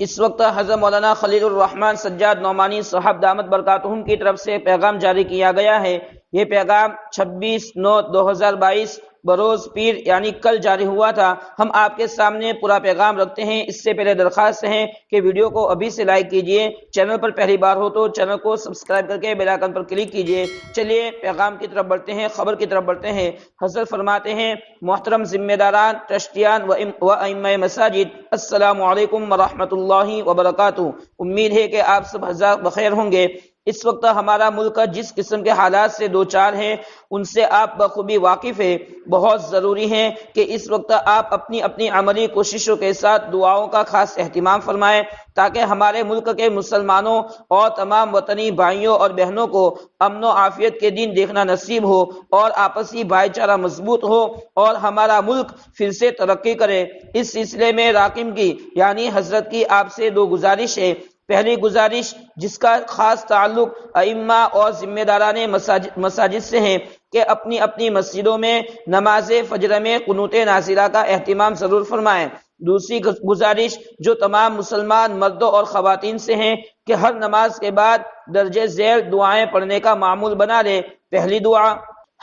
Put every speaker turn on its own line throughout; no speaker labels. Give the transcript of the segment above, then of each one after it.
اس وقت حضرت مولانا خلیل الرحمن سجاد نعمانی صاحب دامت برکاتہم کی طرف سے پیغام جاری کیا گیا ہے۔ یہ پیغام 26/9/2022 بروز پیر یعنی کل جاری ہوا تھا۔ ہم آپ کے سامنے پورا پیغام رکھتے ہیں۔ اس سے پہلے درخواست ہے کہ ویڈیو کو ابھی سے لائک کیجئے، چینل پر پہلی بار ہو تو چینل کو سبسکرائب کر کے بیل آئکن پر کلک کیجئے۔ چلیے پیغام کی طرف بڑھتے ہیں، خبر کی طرف بڑھتے ہیں۔ حضرت فرماتے ہیں، محترم ذمہ داران، ٹرسٹیان و ائمہ مساجد، السلام علیکم ورحمۃ اللہ وبرکاتہ۔ امید ہے کہ آپ سب حضرات بخیر ہوں گے۔ اس وقت ہمارا ملک جس قسم کے حالات سے دوچار ہے ان سے آپ بخوبی واقف ہیں۔ بہت ضروری ہے کہ اس وقت آپ اپنی اپنی عملی کوششوں کے ساتھ دعاؤں کا خاص اہتمام فرمائیں تاکہ ہمارے ملک کے مسلمانوں اور تمام وطنی بھائیوں اور بہنوں کو امن و عافیت کے دن دیکھنا نصیب ہو اور آپسی بھائی چارہ مضبوط ہو اور ہمارا ملک پھر سے ترقی کرے۔ اس سلسلے میں راکم کی یعنی حضرت کی آپ سے دو گزارش ہے۔ پہلی گزارش جس کا خاص تعلق ائمہ اور ذمہ داران مساجد سے ہے کہ اپنی اپنی مسجدوں میں نماز فجر میں قنوت نازلہ کا اہتمام ضرور فرمائیں۔ دوسری گزارش جو تمام مسلمان مردوں اور خواتین سے ہیں کہ ہر نماز کے بعد درجہ ذیل دعائیں پڑھنے کا معمول بنا لے۔ پہلی دعا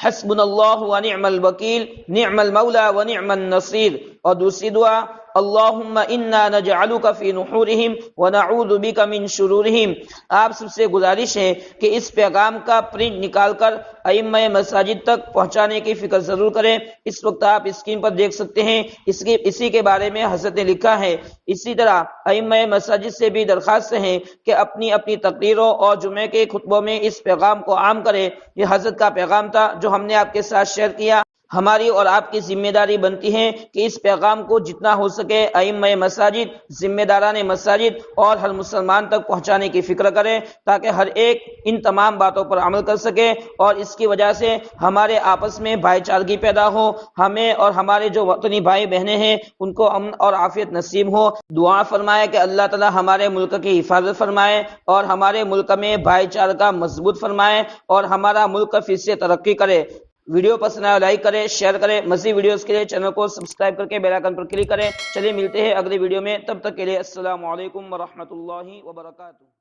حسبنا اللہ ونعم الوکیل نعم المولا ونعم النصیر، اور دوسری دعا اللہم انا نجعلک فی نحورہم ونعوذ بک من شرورہم۔ آپ سب سے گزارش ہے کہ اس پیغام کا پرنٹ نکال کر ائمہ مساجد تک پہنچانے کی فکر ضرور کریں۔ اس وقت آپ اسکرین پر دیکھ سکتے ہیں اسی کے بارے میں حضرت نے لکھا ہے۔ اسی طرح ائمہ مساجد سے بھی درخواست ہے کہ اپنی اپنی تقریروں اور جمعے کے خطبوں میں اس پیغام کو عام کریں۔ یہ حضرت کا پیغام تھا جو ہم نے آپ کے ساتھ شیئر کیا۔ ہماری اور آپ کی ذمہ داری بنتی ہے کہ اس پیغام کو جتنا ہو سکے ائمہ مساجد، ذمہ داران مساجد اور ہر مسلمان تک پہنچانے کی فکر کریں تاکہ ہر ایک ان تمام باتوں پر عمل کر سکے اور اس کی وجہ سے ہمارے آپس میں بھائی چارگی پیدا ہو، ہمیں اور ہمارے جو وطنی بھائی بہنیں ہیں ان کو امن اور عافیت نصیب ہو۔ دعا فرمائے کہ اللہ تعالی ہمارے ملک کی حفاظت فرمائے اور ہمارے ملک میں بھائی چارہ مضبوط فرمائے اور ہمارا ملک پھر سے ترقی کرے۔ ویڈیو پسند آئے لائک کریں، شیئر کریں۔ مزید ویڈیوز کے لیے چینل کو سبسکرائب کر کے بیل آئکن پر کلک کریں۔ چلیے ملتے ہیں اگلی ویڈیو میں، تب تک کے لیے السلام علیکم ورحمۃ اللہ وبرکاتہ۔